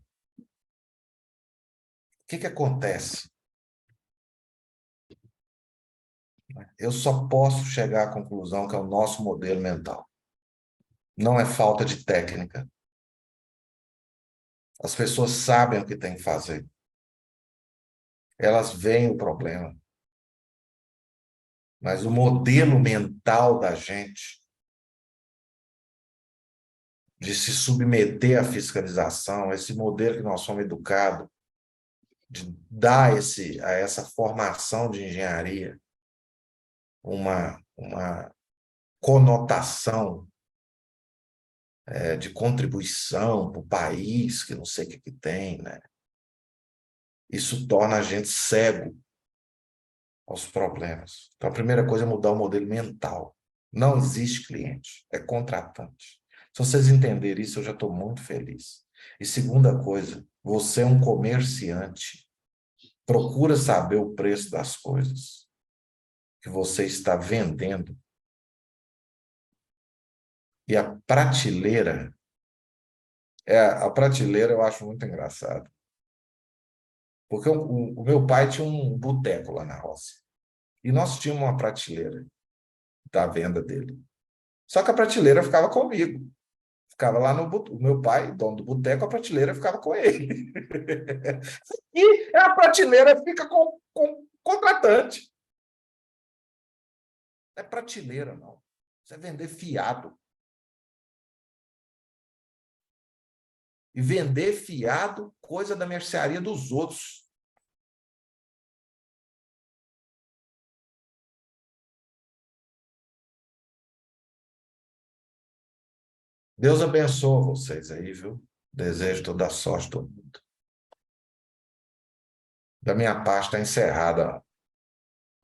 O que acontece? Eu só posso chegar à conclusão que é o nosso modelo mental. Não é falta de técnica. As pessoas sabem o que tem que fazer. Elas veem o problema. Mas o modelo mental da gente de se submeter à fiscalização, esse modelo que nós somos educados, de dar a essa formação de engenharia uma conotação de contribuição para o país, que não sei o que tem, né? Isso torna a gente cego aos problemas. Então, a primeira coisa é mudar o modelo mental. Não existe cliente, é contratante. Se vocês entenderem isso, eu já estou muito feliz. E segunda coisa, você é um comerciante. Procura saber o preço das coisas que você está vendendo. E a prateleira eu acho muito engraçado. Porque o meu pai tinha um boteco lá na roça. E nós tínhamos uma prateleira da venda dele. Só que a prateleira ficava comigo. Ficava lá no o meu pai, dono do boteco, a prateleira ficava com ele. E a prateleira fica com o contratante. Não é prateleira, não. Isso é vender fiado. E vender fiado, coisa da mercearia dos outros. Deus abençoe vocês aí, viu? Desejo toda a sorte do mundo. Da minha parte está encerrada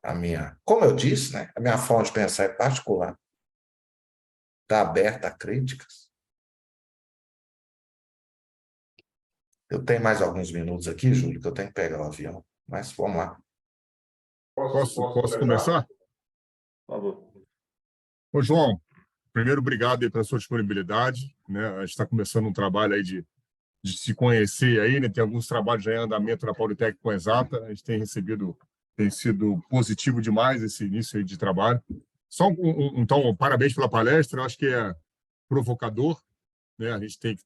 a minha... Como eu disse, né? A minha forma de pensar é particular. Está aberta a críticas. Eu tenho mais alguns minutos aqui, Júlio, que eu tenho que pegar o avião. Mas vamos lá. Posso começar? Por favor. Ô, João, primeiro, obrigado aí pela sua disponibilidade, né? A gente está começando um trabalho aí de se conhecer aí, né? Tem alguns trabalhos já em andamento na Politec com a Exata. A gente tem sido positivo demais esse início aí de trabalho. Então, parabéns pela palestra. Eu acho que é provocador, né? A gente tem que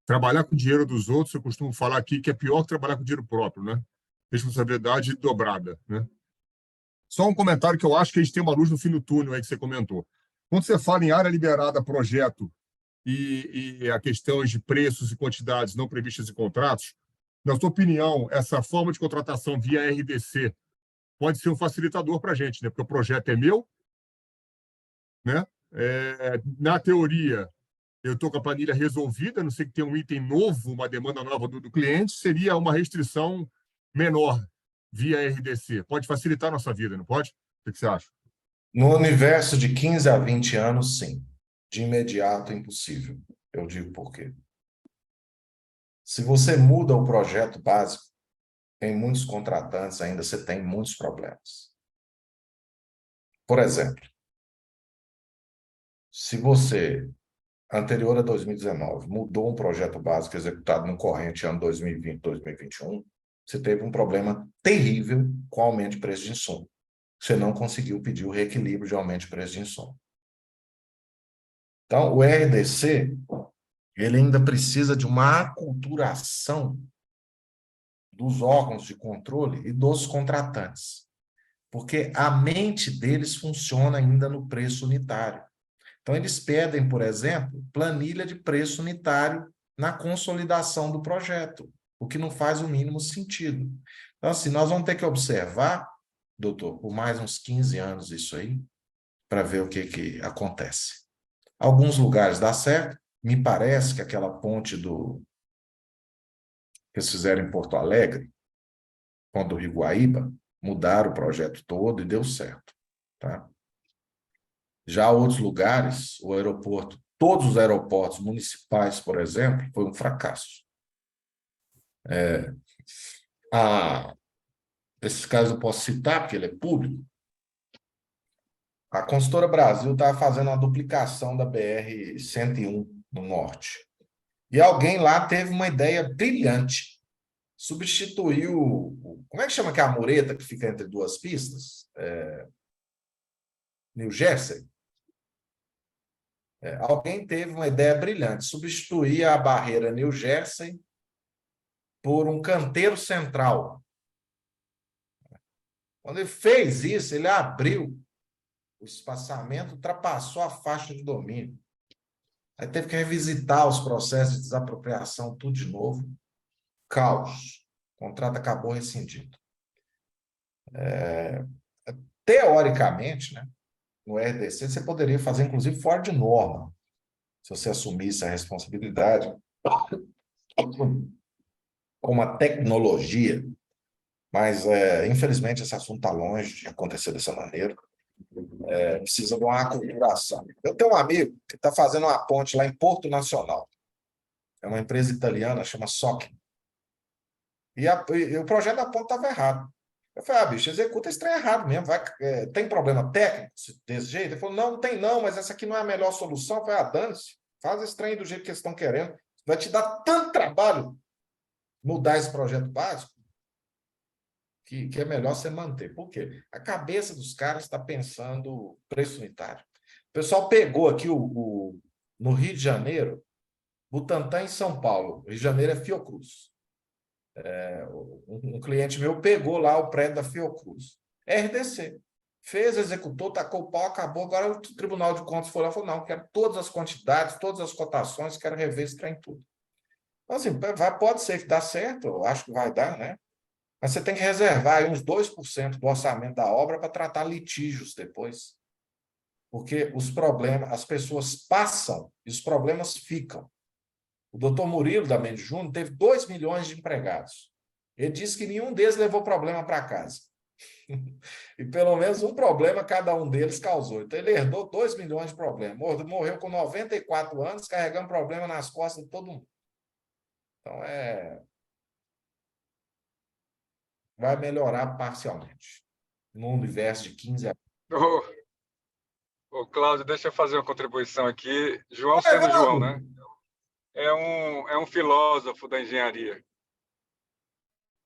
trabalhar com o dinheiro dos outros. Eu costumo falar aqui que é pior que trabalhar com dinheiro próprio, né? Responsabilidade dobrada, né? Só um comentário que eu acho que a gente tem uma luz no fim do túnel aí que você comentou. Quando você fala em área liberada, projeto e a questões de preços e quantidades não previstas em contratos, na sua opinião, essa forma de contratação via RDC pode ser um facilitador para a gente, né? Porque o projeto é meu, né? Na teoria, eu estou com a planilha resolvida, a não sei que tem um item novo, uma demanda nova do cliente, seria uma restrição menor via RDC. Pode facilitar a nossa vida, não pode? O que você acha? No universo de 15 a 20 anos, sim. De imediato, impossível. Eu digo por quê. Se você muda o projeto básico, tem muitos contratantes ainda, você tem muitos problemas. Por exemplo, se você, anterior a 2019, mudou um projeto básico executado no corrente ano 2020, 2021, você teve um problema terrível com o aumento de preço de insumo. Você não conseguiu pedir o reequilíbrio de aumento de preço de insumo. Então, o RDC, ele ainda precisa de uma aculturação dos órgãos de controle e dos contratantes, porque a mente deles funciona ainda no preço unitário. Então, eles pedem, por exemplo, planilha de preço unitário na consolidação do projeto, o que não faz o mínimo sentido. Então, assim, nós vamos ter que observar, doutor, por mais uns 15 anos isso aí, para ver o que acontece. Alguns lugares dá certo, me parece que aquela ponte que eles fizeram em Porto Alegre, ponte do Rio Guaíba, mudaram o projeto todo e deu certo. Tá? Já outros lugares, o aeroporto, todos os aeroportos municipais, por exemplo, foi um fracasso. Esses casos eu posso citar, porque ele é público. A Consultora Brasil estava fazendo uma duplicação da BR-101 no norte. E alguém lá teve uma ideia brilhante. Substituiu... Como é que chama aquela mureta que fica entre duas pistas? New Jersey. Alguém teve uma ideia brilhante. Substituir a barreira New Jersey por um canteiro central. Quando ele fez isso, ele abriu o espaçamento, ultrapassou a faixa de domínio. Aí teve que revisitar os processos de desapropriação, tudo de novo. Caos. O contrato acabou rescindido. Teoricamente, né, no RDC, você poderia fazer, inclusive, fora de norma, se você assumisse a responsabilidade com uma tecnologia Mas, infelizmente, esse assunto está longe de acontecer dessa maneira. Precisa de uma aculturação. Eu tenho um amigo que está fazendo uma ponte lá em Porto Nacional. É uma empresa italiana, chama SOC. E o projeto da ponte estava errado. Eu falei, bicho, executa esse trem errado mesmo. Tem problema técnico desse jeito? Ele falou, não tem não, mas essa aqui não é a melhor solução. Eu falei, dane-se, faz esse trem do jeito que eles estão querendo. Vai te dar tanto trabalho mudar esse projeto básico que é melhor você manter. Por quê? A cabeça dos caras está pensando preço unitário. O pessoal pegou aqui no Rio de Janeiro, Butantã em São Paulo. Rio de Janeiro é Fiocruz. Um cliente meu pegou lá o prédio da Fiocruz. RDC. Fez, executou, tacou o pau, acabou. Agora o Tribunal de Contas foi lá e falou, não, quero todas as quantidades, todas as cotações, quero rever esse trem tudo. Então, assim, pode ser que dá certo, eu acho que vai dar, né? Mas você tem que reservar aí uns 2% do orçamento da obra para tratar litígios depois. Porque os problemas, as pessoas passam e os problemas ficam. O doutor Murilo da Mendes Júnior teve 2 milhões de empregados. Ele disse que nenhum deles levou problema para casa. E pelo menos um problema cada um deles causou. Então ele herdou 2 milhões de problemas. Morreu com 94 anos, carregando problema nas costas de todo mundo. Então, vai melhorar parcialmente. No universo de 15 anos. Ô, Cláudio, deixa eu fazer uma contribuição aqui. João sendo João, né? É um filósofo da engenharia.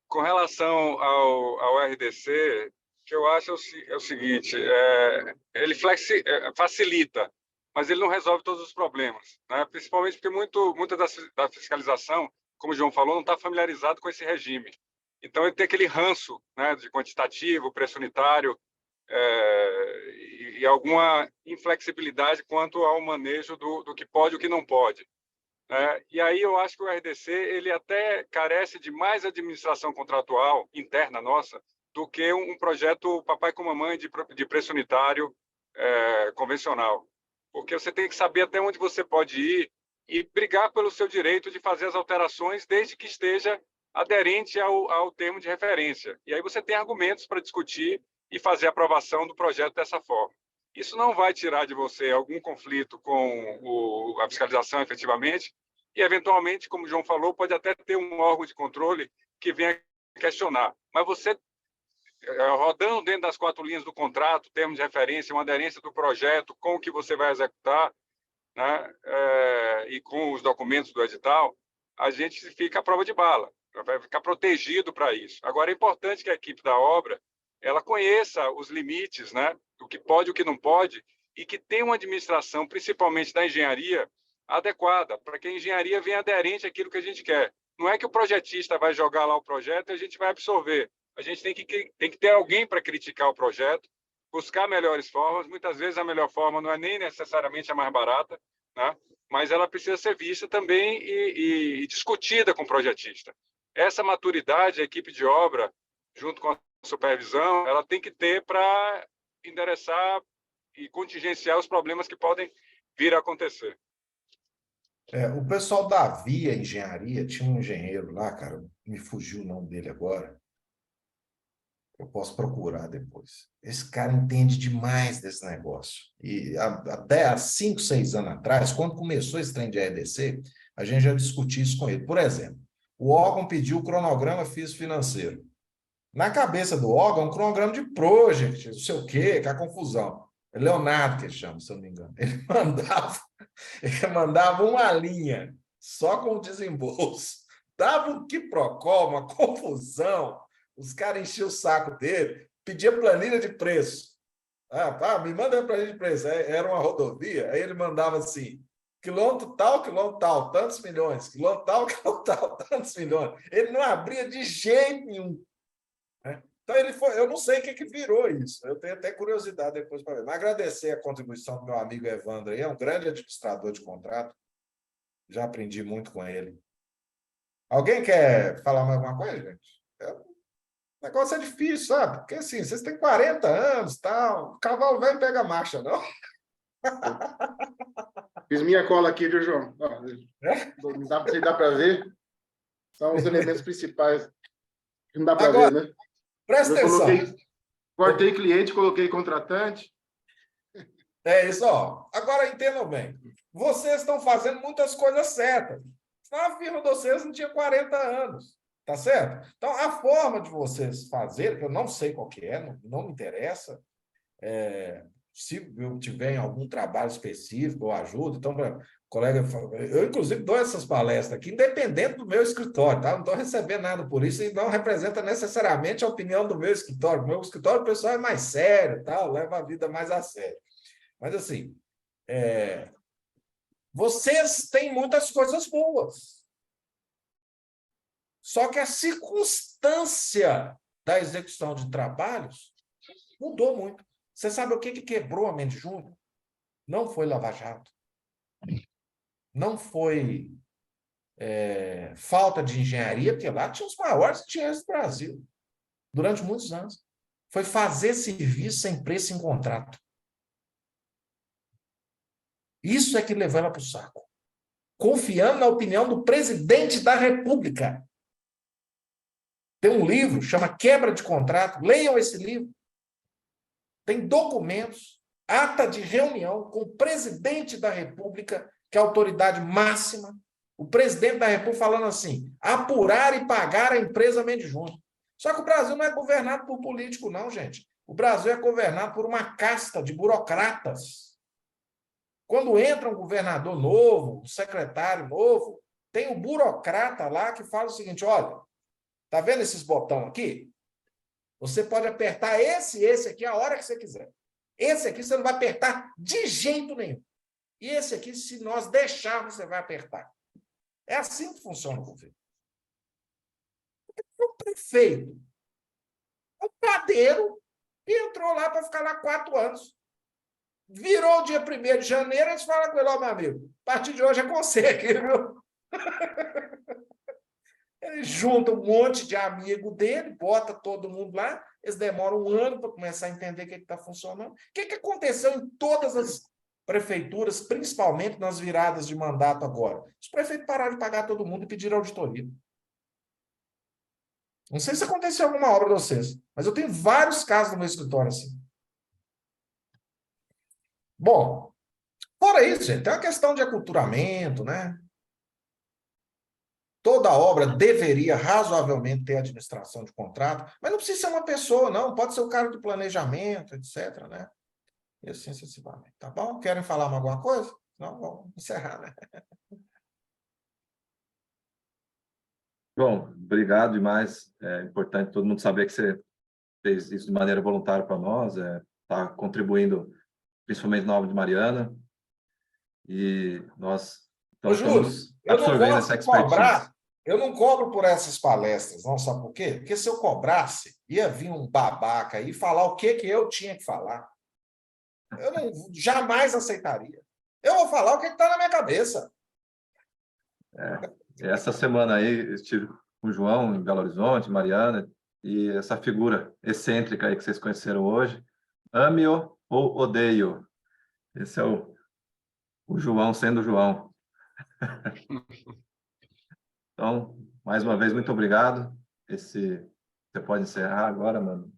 Com relação ao RDC, o que eu acho é o seguinte, ele facilita, mas ele não resolve todos os problemas, né? Principalmente porque muita da fiscalização, como o João falou, não está familiarizado com esse regime. Então, ele tem aquele ranço, né, de quantitativo, preço unitário, e alguma inflexibilidade quanto ao manejo do que pode e o que não pode. E aí eu acho que o RDC ele até carece de mais administração contratual interna nossa do que um projeto papai com mamãe de preço unitário convencional. Porque você tem que saber até onde você pode ir e brigar pelo seu direito de fazer as alterações desde que esteja aderente ao termo de referência. E aí você tem argumentos para discutir e fazer a aprovação do projeto dessa forma. Isso não vai tirar de você algum conflito com a fiscalização, efetivamente, e, eventualmente, como o João falou, pode até ter um órgão de controle que venha questionar. Mas você, rodando dentro das 4 linhas do contrato, termos de referência, uma aderência do projeto com o que você vai executar, né, e com os documentos do edital, a gente fica à prova de bala, vai ficar protegido para isso. Agora, é importante que a equipe da obra ela conheça os limites, né, o que pode e o que não pode, e que tenha uma administração, principalmente da engenharia, adequada, para que a engenharia venha aderente àquilo que a gente quer. Não é que o projetista vai jogar lá o projeto e a gente vai absorver. A gente tem que ter alguém para criticar o projeto, buscar melhores formas. Muitas vezes a melhor forma não é nem necessariamente a mais barata, né? Mas ela precisa ser vista também e discutida com o projetista. Essa maturidade, a equipe de obra, junto com a supervisão, ela tem que ter para endereçar e contingenciar os problemas que podem vir a acontecer. O pessoal da Via Engenharia, tinha um engenheiro lá, cara, me fugiu o nome dele agora. Eu posso procurar depois. Esse cara entende demais desse negócio. E até há 5, 6 anos atrás, quando começou esse trem de RDC, a gente já discutiu isso com ele. Por exemplo, o órgão pediu o cronograma físico-financeiro. Na cabeça do órgão, um cronograma de project, não sei o quê, que é a confusão. Leonardo, que ele chama, se eu não me engano. Ele mandava uma linha só com o desembolso. Dava um quiprocó, uma confusão. Os caras enchiam o saco dele, pedia planilha de preço. Me manda a planilha de preço. Era uma rodovia, aí ele mandava assim, quilômetro tal, tantos milhões. Quilômetro tal, tantos milhões. Ele não abria de jeito nenhum. Então, eu não sei o que virou isso. Eu tenho até curiosidade depois para ver. Mas agradecer a contribuição do meu amigo Evandro aí, é um grande administrador de contrato. Já aprendi muito com ele. Alguém quer falar mais alguma coisa, gente? O negócio é difícil, sabe? Porque assim, vocês têm 40 anos, tal. O cavalo velho pega marcha, não? Fiz minha cola aqui, viu, João? Não dá para ver. São os elementos principais. Não dá para ver, né? Presta atenção. Cortei cliente, coloquei contratante. É isso, ó. Agora entendam bem. Vocês estão fazendo muitas coisas certas. Senão a firma de vocês não tinha 40 anos. Tá certo? Então, a forma de vocês fazerem, que eu não sei qual que é, não me interessa. Se eu tiver em algum trabalho específico, eu ajudo. Então, colega, eu inclusive dou essas palestras aqui, independente do meu escritório, tá? Não estou recebendo nada por isso e não representa necessariamente a opinião do meu escritório. O meu escritório, o pessoal é mais sério, tá? Leva a vida mais a sério. Mas, assim, vocês têm muitas coisas boas. Só que a circunstância da execução de trabalhos mudou muito. Você sabe o que quebrou a Mendes Júnior? Não foi Lava Jato. Não foi falta de engenharia, porque lá tinha os maiores engenheiros do Brasil, durante muitos anos. Foi fazer serviço sem preço em contrato. Isso é que levou ela para o saco. Confiando na opinião do presidente da República. Tem um livro, chama Quebra de Contrato. Leiam esse livro. Tem documentos, ata de reunião com o presidente da República, que é a autoridade máxima, o presidente da República falando assim, apurar e pagar a empresa Mendes Júnior. Só que o Brasil não é governado por político, não, gente. O Brasil é governado por uma casta de burocratas. Quando entra um governador novo, um secretário novo, tem um burocrata lá que fala o seguinte, olha, tá vendo esses botões aqui? Você pode apertar esse aqui a hora que você quiser. Esse aqui você não vai apertar de jeito nenhum. E esse aqui, se nós deixarmos, você vai apertar. É assim que funciona o governo. O prefeito, um padeiro, que entrou lá para ficar lá 4 anos. Virou o dia 1º de janeiro, eles falam com ele, ó, meu amigo, a partir de hoje é com você aqui, viu? Ele junta um monte de amigo dele, bota todo mundo lá, eles demoram 1 ano para começar a entender o que está funcionando. O que aconteceu em todas as prefeituras, principalmente nas viradas de mandato agora? Os prefeitos pararam de pagar todo mundo e pediram auditoria. Não sei se aconteceu alguma obra de vocês, mas eu tenho vários casos no meu escritório assim. Bom, fora isso, gente, tem uma questão de aculturamento, né? Toda obra deveria razoavelmente ter administração de contrato, mas não precisa ser uma pessoa, não. Pode ser o cara do planejamento, etc., né? E assim sucessivamente. Tá bom? Querem falar mais alguma coisa? Não, vamos encerrar, né? Bom, obrigado demais. É importante todo mundo saber que você fez isso de maneira voluntária para nós, está contribuindo principalmente na obra de Mariana, e nós estamos absorvendo essa expertise. Eu não cobro por essas palestras, não, sabe por quê? Porque se eu cobrasse, ia vir um babaca aí falar o que eu tinha que falar. Eu jamais aceitaria. Eu vou falar o que está na minha cabeça. Essa semana aí, eu estive com o João em Belo Horizonte, Mariana, e essa figura excêntrica aí que vocês conheceram hoje, ame-o ou odeio. Esse é o João sendo João. Então, mais uma vez, muito obrigado. Você pode encerrar agora, mano.